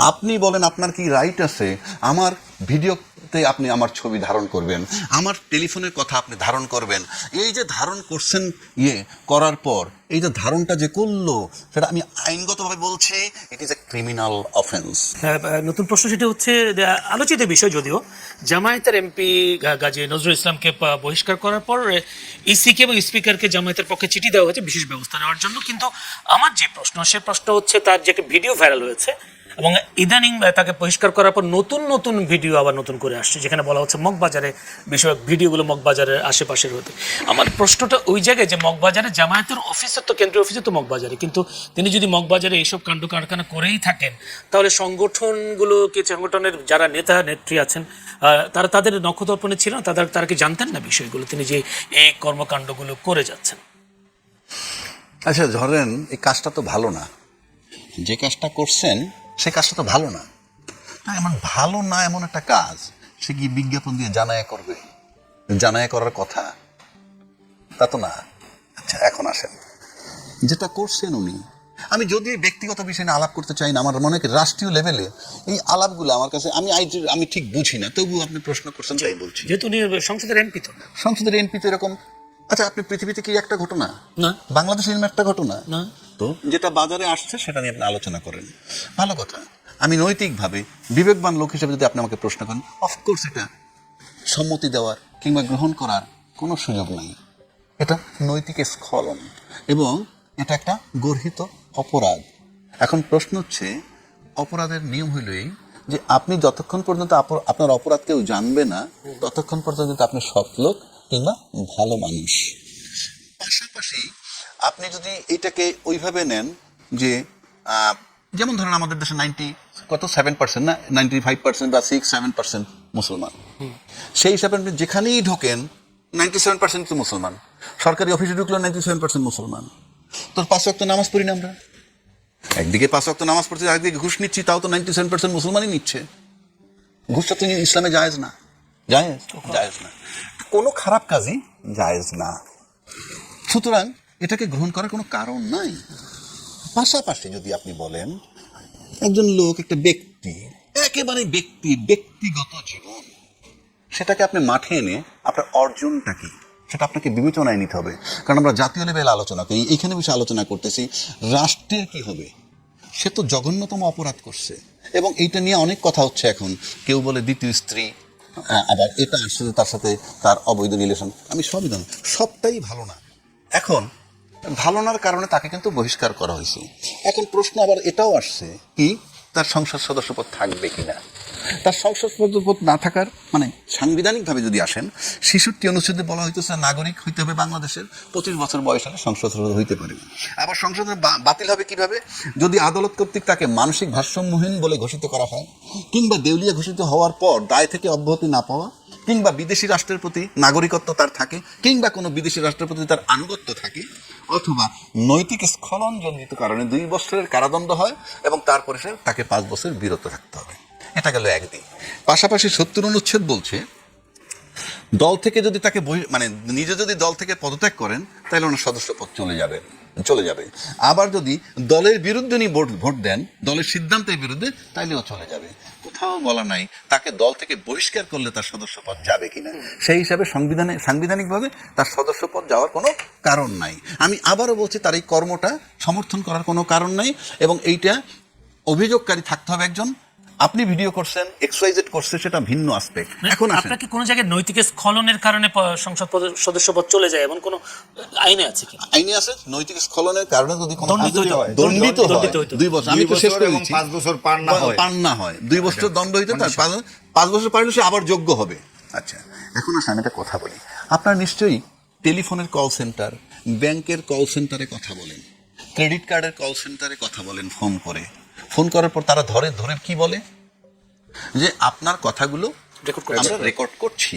আপনি বলেন আপনার কি রাইট আছে আমার ভিডিওতে আপনি আমার ছবি ধারণ করবেন, আমার টেলিফোনের কথা আপনি ধারণ করবেন। এই যে ধারণ করছেন করার পর এই যে ধারণটা যে করলো সেটা আমি আইনগতভাবে বলছি it is a criminal offence. নতুন প্রশ্ন সেটা হচ্ছে যে, আলোচিত বিষয় যদিও জামায়াতের এমপি গাজী নজরুল ইসলামকে বহিষ্কার করার পর ইসিকে এবং স্পিকারকে জামায়াতের পক্ষে চিঠি দেওয়া হয়েছে বিশেষ ব্যবস্থা নেওয়ার জন্য। কিন্তু আমার যে প্রশ্ন সে প্রশ্ন হচ্ছে তার যে একটা ভিডিও ভাইরাল হয়েছে এবং ইদানিং তাকে বহিষ্কার করার পর নতুন নতুন ভিডিও আবার নতুন করে আসছে, যেখানে বলা হচ্ছে মগবাজারে বিষয়ক ভিডিওগুলো মগবাজারের আশেপাশের হতে। আমার প্রশ্নটা ওই জায়গায় যে মগবাজারে জামায়াতের অফিসের তো কেন্দ্রীয় অফিসে তো মগবাজারে, কিন্তু তিনি যদি মগবাজারে এইসব কাণ্ড কারখানা করেই থাকেন তাহলে সংগঠনগুলোকে, সংগঠনের যারা নেতা নেত্রী আছেন তারা তাদের নখদর্পণে ছিল না, তারা কি জানতেন না বিষয়গুলো, তিনি যে এই কর্মকাণ্ডগুলো করে যাচ্ছেন? আচ্ছা ধরেন এই কাজটা তো ভালো না, যে কাজটা করছেন সে কাজটা তো ভালো না। এমন ভালো না এমন একটা কাজ সে কি বিজ্ঞাপন দিয়ে জানায়া করবে? জানায়া করার কথা তা তো না। আচ্ছা এখন আসেন যেটা করছেন উনি, আমি যদি ব্যক্তিগত বিষয় নিয়ে আলাপ করতে চাই না, আমার মনে হয় রাষ্ট্রীয় লেভেলে এই আলাপগুলো আমার কাছে আমি ঠিক বুঝি না, তবু আপনি প্রশ্ন করছেন তাই বলছি। যেহেতু উনি সংসদের এমপি, তো সংসদের এমপি তো এরকম। আচ্ছা আপনি পৃথিবীতে কি একটা ঘটনা না, বাংলাদেশের একটা ঘটনা না, তো যেটা বাজারে আসছে সেটা নিয়ে আপনি আলোচনা করেন, ভালো কথা। আমি নৈতিকভাবে বিবেকবান লোক হিসেবে যদি আপনি আমাকে প্রশ্ন করেন, অফকোর্স এটা সম্মতি দেওয়ার কিংবা গ্রহণ করার কোনো সুযোগ নাই। এটা নৈতিক স্খলন এবং এটা একটা গর্হিত অপরাধ। এখন প্রশ্ন হচ্ছে অপরাধের নিয়ম হইল এই যে আপনি যতক্ষণ পর্যন্ত আপনার অপরাধ কেউ জানবে না ততক্ষণ পর্যন্ত আপনি সৎ লোক কিংবা ভালো মানুষ। পাশাপাশি আপনি যদি এটাকে ওইভাবে নেন যে যেমন ধরেন আমাদের দেশে 7% না 95% বা 6-7% মুসলমান, সেই হিসাবে আপনি যেখানেই ঢোকেন 97% তো মুসলমান। সরকারি অফিসে ঢুকলো 97% মুসলমান। তোর 5 ওয়াক্ত নামাজ পড়ি না আমরা, একদিকে 5 ওয়াক্ত নামাজ পড়ছি, একদিকে ঘুষ নিচ্ছি, তাও তো 97% মুসলমানই নিচ্ছে। ঘুষটা তো ইসলামে জায়েজ না, জায়েজ না, কোনো খারাপ কাজই জায়েজ না। সুতরাং এটাকে গ্রহণ করার কোনো কারণ নাই। পাশাপাশি যদি আপনি বলেন একজন লোক, একটা ব্যক্তি, একেবারে ব্যক্তিগত জীবন, সেটাকে আপনি মাঠে এনে আপনার অর্জনটা কি সেটা আপনাকে বিবেচনায় নিতে হবে। কারণ আমরা জাতীয় লেভেলে আলোচনা করি, এইখানে বিষয়ে আলোচনা করতেছি রাষ্ট্রের কি হবে। সে তো জঘন্যতম অপরাধ করছে এবং এইটা নিয়ে অনেক কথা হচ্ছে এখন। কেউ বলে দ্বিতীয় স্ত্রী, আবার এটা আসলে তার সাথে তার অবৈধ রিলেশন। আমি সবই জানি, সবটাই ভালো না। এখন ভালো নার কারণে তাকে কিন্তু বহিষ্কার করা হয়েছে। এখন প্রশ্ন আবার এটাও আসছে কি তার সংসদ সদস্যপদ থাকবে কিনা। তার সংসদ সদস্যপদ না থাকার মানে সাংবিধানিকভাবে যদি আসেন ৬৬ অনুচ্ছেদে বলা হইতেছে নাগরিক হইতে হবে বাংলাদেশের, ২৫ বছর বয়স হলে সংসদ সদস্য হইতে পারে। আবার সংসদ বাতিল হবে কিভাবে? যদি আদালত কর্তৃক তাকে মানসিক ভারসাম্যহীন বলে ঘোষিত করা হয়, কিংবা দেউলিয়া ঘোষিত হওয়ার পর দায় থেকে অব্যাহতি না পাওয়া, কিংবা বিদেশি রাষ্ট্রের প্রতি নাগরিকত্ব তার থাকে, কিংবা কোনো বিদেশি রাষ্ট্রের প্রতি তার আনুগত্য থাকে, অথবা নৈতিক স্খলনজনিত কারণে 2 বছরের কারাদণ্ড হয় এবং তারপরে সে তাকে 5 বছর বিরত থাকতে হবে। এটা গেল একদিক। পাশাপাশি ৭০ অনুচ্ছেদ বলছে দল থেকে যদি তাকে মানে নিজে যদি দল থেকে পদত্যাগ করেন তাহলে ওনার সদস্যপদ চলে যাবে। আবার যদি দলের বিরুদ্ধে উনি ভোট দেন, দলের সিদ্ধান্তের বিরুদ্ধে, তাইলেও চলে যাবে। কোথাও বলা নাই তাকে দল থেকে বহিষ্কার করলে তার সদস্যপদ যাবে কিনা। সেই হিসাবে সাংবিধানিকভাবে তার সদস্যপদ যাওয়ার কোনো কারণ নাই। আমি আবারও বলছি তার এই কর্মটা সমর্থন করার কোনো কারণ নাই এবং এইটা অভিযোগকারী থাকতে হবে একজন। আপনি ভিডিও করছেন, XYZ করছে, সেটা ভিন্ন আসপেক্ট। এখন আপনাকে কোন জায়গায় নৈতিক স্খলনের কারণে সংসদ সদস্যপদ চলে যায় এমন কোন আইনে আছে কি? আইনে আছে নৈতিক স্খলনের কারণে যদি কোনো দণ্ডিত হয় 2 বছর, আমি তো শেষ করে দিচ্ছি, 5 বছর পার না হয় 2 বছর দণ্ড হইতে, তার 5 বছর পারলে সে আবার যোগ্য হবে। আচ্ছা এখন আসেন একটা কথা বলি। আপনার নিশ্চয়ই টেলিফোনের কল সেন্টার, ব্যাংকের কল সেন্টারে কথা বলেন, ক্রেডিট কার্ডের কল সেন্টারে কথা বলেন, ফোন করার পর তারা ধরে কি বলে যে আপনার কথাগুলো আমরা রেকর্ড করছি,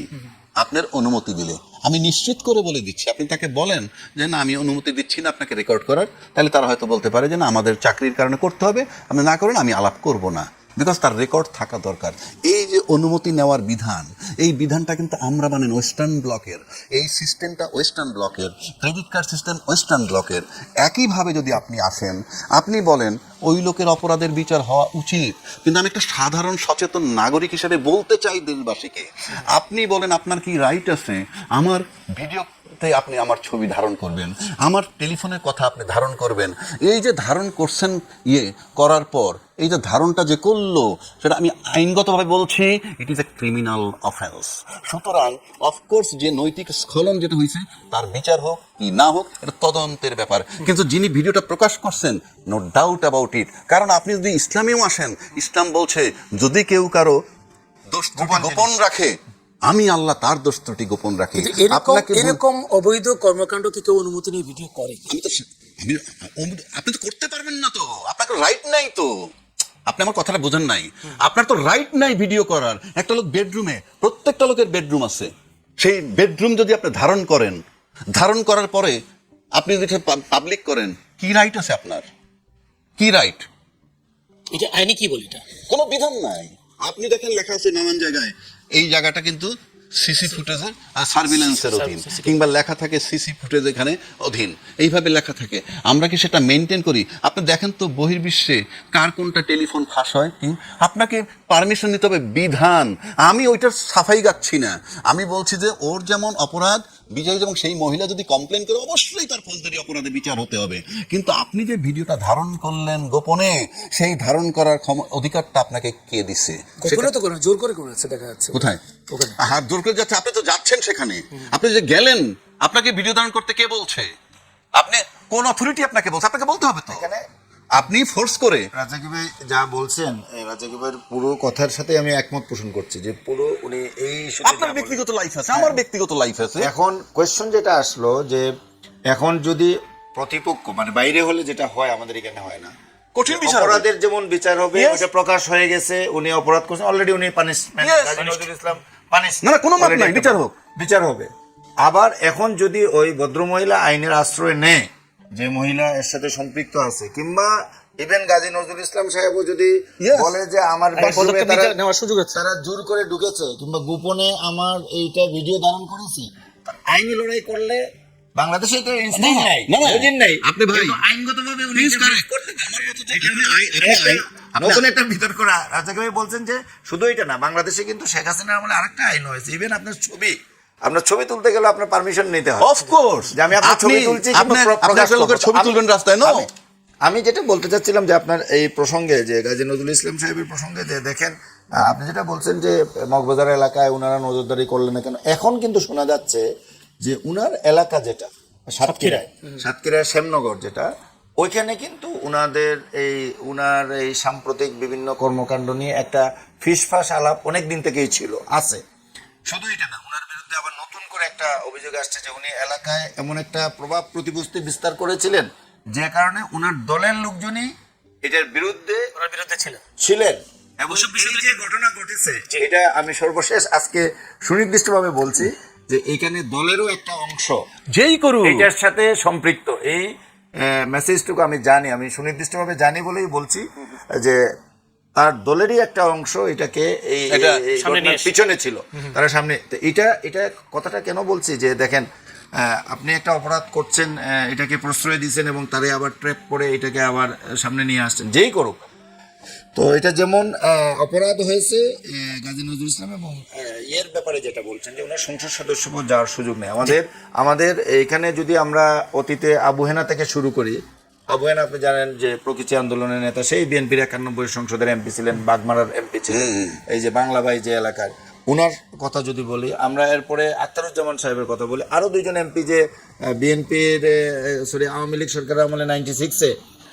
আপনার অনুমতি দিলে। আমি নিশ্চিত করে বলে দিচ্ছি, আপনি তাকে বলেন যে না আমি অনুমতি দিচ্ছি না আপনাকে রেকর্ড করার, তাহলে তারা হয়তো বলতে পারে যে না আমাদের চাকরির কারণে করতে হবে, আপনি না করেন আমি আলাপ করব না, বিকজ তার রেকর্ড থাকা দরকার। এই যে অনুমতি নেওয়ার বিধান, এই বিধানটা কিন্তু আমরা মানেন ওয়েস্টার্ন ব্লকের, এই সিস্টেমটা ওয়েস্টার্ন ব্লকের, ক্রেডিট কার্ড সিস্টেম ওয়েস্টার্ন ব্লকের। একইভাবে যদি আপনি আসেন, আপনি বলেন ওই লোকের অপরাধের বিচার হওয়া উচিত, কিন্তু আমি একটা সাধারণ সচেতন নাগরিক হিসেবে বলতে চাই দেশবাসীকে, আপনি বলেন আপনার কি রাইট আছে আমার ভিডিওতে আপনি আমার ছবি ধারণ করবেন, আমার টেলিফোনের কথা আপনি ধারণ করবেন। এই যে ধারণ করছেন করার পর এই যে ধারণটা যে করলো, সেটা আমি আইনগতভাবে বলছি it is a criminal offence. সুতরাং অফকোর্স যে নৈতিক স্খলন যেটা হয়েছে তার বিচার হোক কি না হোক এটা তদন্তের ব্যাপার, কিন্তু যিনি ভিডিওটা প্রকাশ করছেন নো ডাউট অ্যাবাউট ইট। কারণ আপনি যদি ইসলামেও আসেন, ইসলাম বলছে যদি কেউ কারো দোষ ত্রুটি গোপন রাখে আমি আল্লাহ তার দোষ ত্রুটি গোপন রাখি। এরকম অবৈধ কর্মকাণ্ড কি কেউ অনুমতি নিয়ে ভিডিও করে? আপনি তো করতে পারবেন না, তো আপনার রাইট নাই, তো আপনি আমার কথাটা বোঝেন নাই। আপনার তো রাইট নাই ভিডিও করার। একটা লোক বেডরুমে, প্রত্যেকটা লোকের বেডরুম আছে, সেই বেডরুম যদি আপনি ধারণ করেন, ধারণ করার পরে আপনি যদি পাবলিক করেন, কি রাইট আছে আপনার? কি রাইট? এটা আইনি কি বলি? এটা কোনো বিধান নাই। আপনি দেখেন লেখা আছে নানান জায়গায় এই জায়গাটা কিন্তু সিসি ফুটেজের সার্ভিলেন্সের অধীন, কিংবা লেখা থাকে সিসি ফুটেজ এখানে অধীন, এইভাবে লেখা থাকে। আমরা কি সেটা মেনটেন করি? আপনি দেখেন তো বহির্বিশ্বে কার কোনটা টেলিফোন ফাঁস হয়, কি আপনাকে পারমিশন নিতে হবে, বিধান। আমি ওইটার সাফাই গাচ্ছি না, আমি বলছি যে ওর যেমন অপরাধ বিজয়, যেমন সেই মহিলা যদি কমপ্লেন করে অবশ্যই তার ফৌজদারি অপরাধে বিচার হতে হবে, কিন্তু আপনি যে ভিডিওটা ধারণ করলেন গোপনে, সেই ধারণ করার অধিকারটা আপনাকে কে দিছে? জোর করে করেছে দেখা যাচ্ছে। কোথায় হাত জোর করে যাচ্ছে? আপনি তো যাচ্ছেন সেখানে, আপনি যে গেলেন, আপনাকে ভিডিও ধারণ করতে কে বলছে? আপনি কোন অথরিটি আপনাকে বলছে? আপনাকে বলতে হবে তো। এখানে আপনি ফোর্স করে রাজাকি ভাই যা বলছেন, রাজাকি ভাইয়ের পুরো কথার সাথে আমি একমত পোষণ করছি যে পুরো উনি এই আপনার ব্যক্তিগত লাইফ আছে, আমার ব্যক্তিগত লাইফ আছে। এখন কোয়েশ্চন যেটা আসলো যে এখন যদি প্রতিপক্ষ মানে বাইরে হলে যেটা হয় আমাদের এখানে হয় না, কঠিন বিচার, অপরাধের যেমন বিচার হবে, ওটা প্রকাশ হয়ে গেছে, উনি অপরাধ করছেন অলরেডি, উনি পানিশমেন্ট, কাজী নজরুল ইসলাম পানিশ, না কোনো মাপ নাই, বিচার হোক, বিচার হবে। আবার এখন যদি ওই ভদ্রমহিলা আইনের আশ্রয় নেয়, যে মহিলা এর সাথে সম্পৃক্ত আছে, কিংবা ইভেন গাজী নজরুল ইসলাম সাহেবও যদি বলে যে আমার তারা জোর করে ঢুকেছে কিংবা গোপনে আমার এইটা ভিডিও ধারণ করেছি, আইনি লড়াই করলে বাংলাদেশে এটা ইনস্ট্যান্ট নাই, বুঝেন নাই আপনি ভাই, আইনগতভাবে উনি করতে নতুন একটা বিতর্ক রাজাকে ভাই বলছেন যে শুধু এটা না, বাংলাদেশে কিন্তু শেখ হাসিনার আমলে আরেকটা আইন হয়েছে, ইভেন আপনার ছবি তুলতে গেলে আপনার পারমিশন নিতে হয়। অফ কোর্স, যে আমি আপনার ছবি তুলছি, আপনার লোকের ছবি তুলবেন রাস্তায়, নো। আমি যেটা বলতে চাচ্ছিলাম যে আপনার এই প্রসঙ্গে, যে গাজী নজরুল ইসলাম সাহেবের প্রসঙ্গে, যে দেখেন আপনি যেটা বলছেন যে মগবাজার এলাকায় ওনারা নজরদারি করলেন না কেন, এখন কিন্তু শোনা যাচ্ছে যে উনার এলাকা যেটা সাতক্ষীরায় শ্যামনগর, যেটা ওইখানে কিন্তু উনার এই সাম্প্রতিক বিভিন্ন কর্মকাণ্ড নিয়ে একটা ফিসফাস আলাপ অনেক দিন থেকেই ছিল, আছে। শুধু এটা না, উনার বিরুদ্ধে আবার নতুন করে একটা অভিযোগ আসছে যে উনি এলাকায় এমন একটা প্রভাব প্রতিপত্তি বিস্তার করেছিলেন, যে কারণে উনার দলের লোকজনই এটার বিরুদ্ধে ছিলেন। এবং এই যে ঘটনা ঘটেছে, এটা আমি সর্বশেষ আজকে সুনির্দিষ্টভাবে বলছি যে এখানে দলেরও একটা অংশ যেই করুক এটার সাথে সম্পৃক্ত। এই মেসেজটুকু আমি জানি, আমি সুনির্দিষ্টভাবে জানি বলেই বলছি যে তার দলেরই একটা অংশ এটাকে এই পিছনে ছিল, তারা সামনে। এটা কথাটা কেন বলছি যে দেখেন, আপনি একটা অপরাধ করছেন, এটাকে প্রশ্রয় দিচ্ছেন এবং তারে আবার ট্র্যাপ করে এটাকে আবার সামনে নিয়ে আসছেন, যেই করুক। তো এটা যেমন অপরাধ হয়েছে গাজী নজরুল ইসলাম, এবং এর ব্যাপারে যেটা বলছেন যে ওনার সংসদ সদস্য যাওয়ার সুযোগ নেই। আমাদের এখানে যদি আমরা অতীতে আবু হেনা থেকে শুরু করি, আবু হেনা আপনি জানেন যে প্রকৃতি আন্দোলনের নেতা, সেই বিএনপির 91 সংসদের এমপি ছিলেন, বাগমারার এমপি ছিলেন, এই যে বাংলাবাই যে এলাকার, উনার কথা যদি বলি আমরা, এরপরে আখতারুজ্জামান সাহেবের কথা বলি, আরো দুইজন এমপি যে বিএনপির আওয়ামী লীগ সরকারের আমলে 96-এ,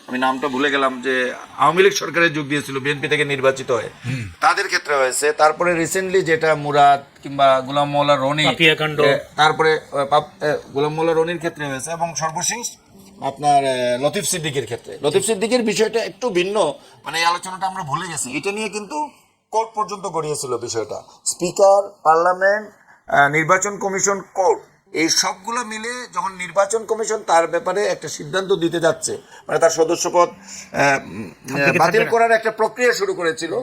আমি নামটা ভুলে গেলাম, যে আওয়ামী লীগ সরকারের যোগ দিয়েছিল বিএনপি থেকে নির্বাচিত হয়ে, তাদের ক্ষেত্রে হয়েছে। তারপরে রিসেন্টলি যেটা মুরাদ কিংবা গোলাম মোল্লা রনি, তারপরে গোলাম মোল্লা রনির ক্ষেত্রে হয়েছে, এবং সর্বশেষ আপনার লতিফ সিদ্দিকের ক্ষেত্রে। লতিফ সিদ্দিকের বিষয়টা একটু ভিন্ন, মানে এই আলোচনাটা আমরা ভুলে গেছি, এটা নিয়ে কিন্তু কোর্ট পর্যন্ত গড়িয়েছিল বিষয়টা, স্পিকার, পার্লামেন্ট, নির্বাচন কমিশন, কোর্ট, এই সবগুলো মিলে যখন নির্বাচন কমিশন তার ব্যাপারে একটা সিদ্ধান্ত দিতে যাচ্ছে, মানে তার সদস্যপদ বাতিল করার একটা প্রক্রিয়া শুরু করেছিল,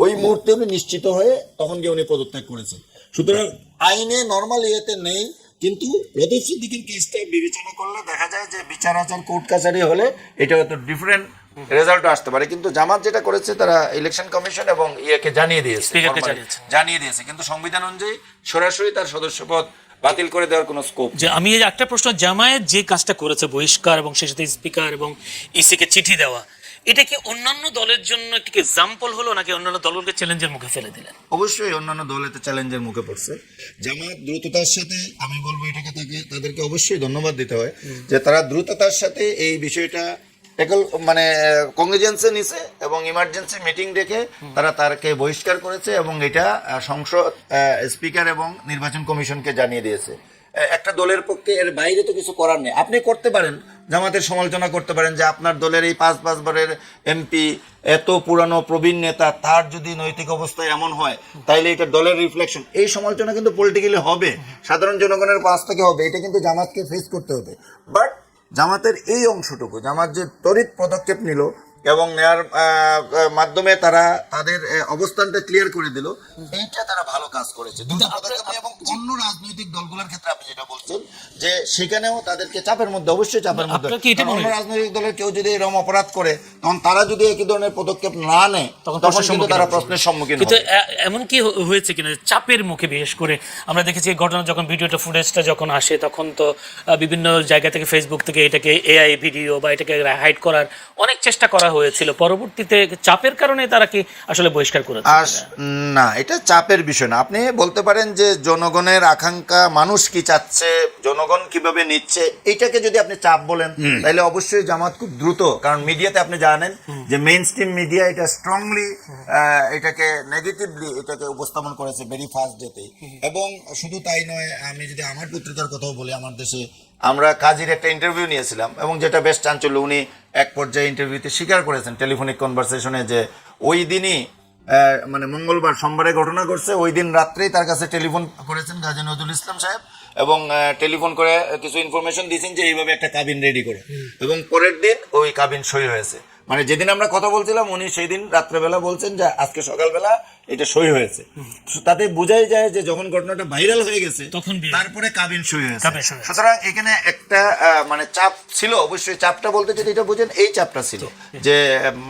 ওই মুহূর্তে উনি নিশ্চিত হয়ে তখন গিয়ে উনি পদত্যাগ করেছেন। সুতরাং আইনে নর্মাল ইয়েতে নেই, কিন্তু লতিফ সিদ্দিকীর কেসটা বিবেচনা করলে দেখা যায় যে বিচার আচার কোর্ট কাছারি হলে এটা হয়তো ডিফারেন্ট রেজাল্ট আসতে পারে। কিন্তু জামাত যেটা করেছে তারা ইলেকশন কমিশন এবং ইয়েকে জানিয়ে দিয়েছে, স্পিকারকে জানিয়ে দিয়েছে, কিন্তু সংবিধান অনুযায়ী সরাসরি তার সদস্যপদ বাতিল করে দেওয়ার কোনো স্কোপ। যে আমি এই একটা প্রশ্ন, জামায়াত যে কাজটা করেছে বহিষ্কার এবং সেই সাথে স্পিকার এবং ইসিকে চিঠি দেওয়া, এটা কি অন্যান্য দলের জন্য একটি এক্সাম্পল হলো নাকি অন্যান্য দলকে চ্যালেঞ্জের মুখে ফেলে দিলেন? অবশ্যই অন্যান্য দল এতে চ্যালেঞ্জের মুখে পড়ছে। জামায়াত দ্রুততার সাথে, আমি বলবো এটাকে তাদেরকে অবশ্যই ধন্যবাদ দিতে হয় যে তারা দ্রুততার সাথে এই বিষয়টা মানে কংগ্রেজেন্সে নিছে এবং ইমার্জেন্সি মিটিং ডেকে তারা তারকে বহিষ্কার করেছে এবং এটা সংসদ স্পিকার এবং নির্বাচন কমিশনকে জানিয়ে দিয়েছে। একটা দলের পক্ষে এর বাইরে তো কিছু করার নেই। আপনি করতে পারেন, জামাতের সমালোচনা করতে পারেন যে আপনার দলের এই 5 বারের এমপি এত পুরানো প্রবীণ নেতা, তার যদি নৈতিক অবস্থা এমন হয় তাইলে এটা দলের রিফ্লেকশন। এই সমালোচনা কিন্তু পলিটিক্যালি হবে, সাধারণ জনগণের পাশ থেকে হবে, এটা কিন্তু জামাতকে ফেস করতে হবে। বাট জামাতের এই অংশটুকু, জামাত যে তড়িৎ পদক্ষেপ নিল এবং নেয়ার মাধ্যমে তারা তাদের অবস্থানটা ক্লিয়ার করে দিল, এইটা তারা ভালো কাজ করেছে দ্রুত পদক্ষেপ নিয়ে। এবং অন্য রাজনৈতিক দলগুলোর ক্ষেত্রে আপনি যেটা বলছেন যে সেখানেও তাদেরকে চাপের মধ্যে, অবশ্যই চাপের মধ্যে, অন্য রাজনৈতিক দলের কেউ যদি এরকম অপরাধ করে তখন তারা যদি একই ধরনের পদক্ষেপ না নেয় তখন কিন্তু তারা প্রশ্নের সম্মুখীন হবে। কিন্তু এমন কি হয়েছে কিনা চাপের মুখে, বিশেষ করে আমরা দেখেছি ঘটনা যখন ভিডিওটা ফুটেজটা যখন আসে তখন তো বিভিন্ন জায়গা থেকে ফেসবুক থেকে এটাকে এআই ভিডিও বা এটাকে হাইড করার অনেক চেষ্টা করা হয়েছিল, পরবর্তীতে চাপের কারণে তারা কি আসলে বহিষ্কার করেছে? না, এটা চাপের বিষয় না। আপনি বলতে পারেন যে জনগণের আকাঙ্ক্ষা, মানুষ কি চাচ্ছে, জনগণ কিভাবে নিচ্ছে, এইটাকে যদি আপনি চাপ বলেন তাহলে অবশ্যই জামাত খুব দ্রুত, কারণ মিডিয়াতে আপনি জানেন যে মেইন স্ট্রিম মিডিয়া এটা স্ট্রংলি এটাকে নেগেটিভলি এটাকে উপস্থাপন করেছে ভেরি ফার্স্ট ডেতে। এবং শুধু তাই নয়, আমি যদি আমার পত্রিকার কথাও বলি, আমার দেশে আমরা কাজীর একটা ইন্টারভিউ নিয়েছিলাম এবং যেটা বেশ চাঞ্চল্য, উনি এক পর্যায়ে ইন্টারভিউতে স্বীকার করেছেন টেলিফোনিক কনভারসেশনে যে ওই দিনই মানে মঙ্গলবার, সোমবারে ঘটনা ঘটছে, ওই দিন রাত্রেই তার কাছে টেলিফোন করেছেন গাজী নজরুল ইসলাম সাহেব এবং টেলিফোন করে কিছু ইনফরমেশন দিয়েছেন যে এইভাবে একটা কাবিন রেডি করে, এবং পরের দিন ওই কাবিন সই হয়েছে। মানে যেদিন আমরা কথা বলছিলাম উনি সেই দিন রাত্রেবেলা বলছেন যে আজকে সকালবেলা এটা সই হয়েছে। তাতে বোঝাই যায় যে যখন ঘটনাটা ভাইরাল হয়ে গেছে তখন তারপরে কাবিন সই হয়েছে। সুতরাং এখানে একটা মানে চাপ ছিল, অবশ্যই চাপটা বলতে যদি এটা বোঝেন এই চাপটা ছিল যে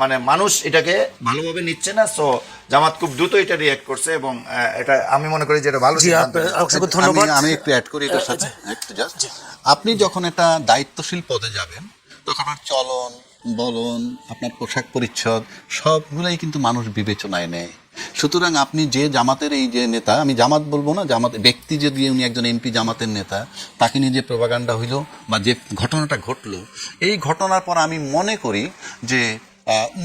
মানে মানুষ এটাকে ভালোভাবে নিচ্ছে না, সো জামাত খুব দ্রুত এটা রিঅ্যাক্ট করছে এবং এটা আমি মনে করি যে এটা ভালো সিদ্ধান্ত। আমি একটু অ্যাড করি এটার সাথে একটু জাস্ট, আপনি যখন একটা দায়িত্বশীল পদে যাবেন তখন আপনার চলন বলন, আপনার পোশাক পরিচ্ছদ সবগুলাই কিন্তু মানুষ বিবেচনায় নেয়। সুতরাং আপনি যে জামাতের এই যে নেতা, আমি জামাত বলবো না, জামাত ব্যক্তি যদি উনি একজন এমপি জামাতের নেতা, তাকে নিয়ে যে প্রোপাগান্ডা হইল বা যে ঘটনাটা ঘটলো, এই ঘটনার পর আমি মনে করি যে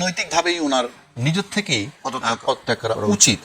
নৈতিকভাবেই ওনার নিজের থেকেই পদত্যাগ করা উচিত।